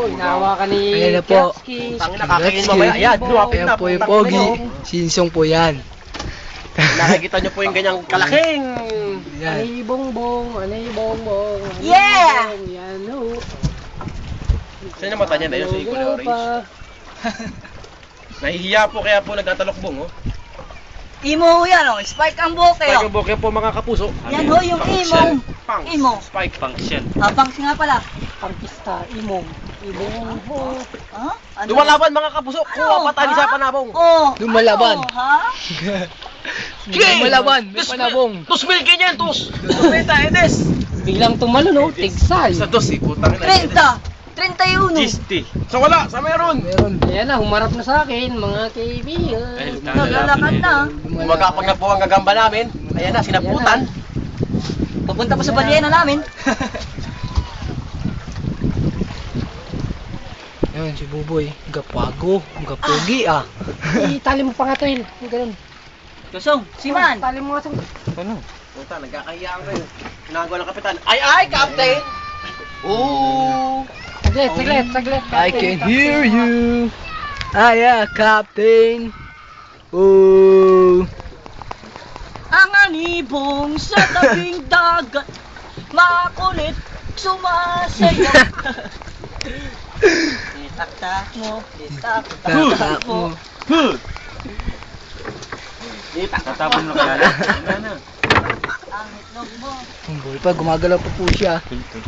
Inawa ka ni Ayan na po. Kiatski. Tangin nakakain mamaya. Ayan, duwapin Ayan na. po yung putang pogi. ina, oh. Sinsong po yan. Nakikita nyo po yung ganyang kalaking. Yan. Anay bongbong, anay bongbong. anay Yeah! bongbong, Yan ho. Saan yung mata niya na yun? Sa Eagle Orange. Nahihiya po kaya po nagtatalokbong, oh. Imo yan o, spike ang buhok Spike kayo. ang bokeh po mga kapuso. Yan ho yung imo. Punks. Imo. Spike. Function. Banks nga pala. Pangkista, imong. Ibong ho. Ha? Ano? Lumalaban mga kapuso. Kuha pa tayo sa panabong. Oh. Lumalaban. Ano, ha? Lumalaban, may panabong. Tus mil ganyan, tus. Tumeta, edes. Biglang tumalo no, tigsay. Sa dos, putang ina. 31. Sa wala, sa meron. Meron. Ayan na, humarap na sa akin, mga kaibigan. Naglalakad na. Umagapag na po ang gagamba namin. Ayan na, sinaputan. Papunta pa sa balyena namin. Ayun, si Buboy. Gapago. Gapogi ah. Itali mo pa nga tayo. Ganun. Kusong, si Man. Tali mo nga tayo. Ano? Puta, nagkakahiyaan kayo. Ginagawa ng kapitan. Ay, Captain! Ooh! Saglit. I can hear you. Ah, yeah, Captain. Oh. Ang anibong sa tabing dagat, makulit sumasayaw. Itaktak mo, itaktak mo. Tatapon mo kaya na. Ang itlog mo. Buboy pa, gumagalaw pa po siya.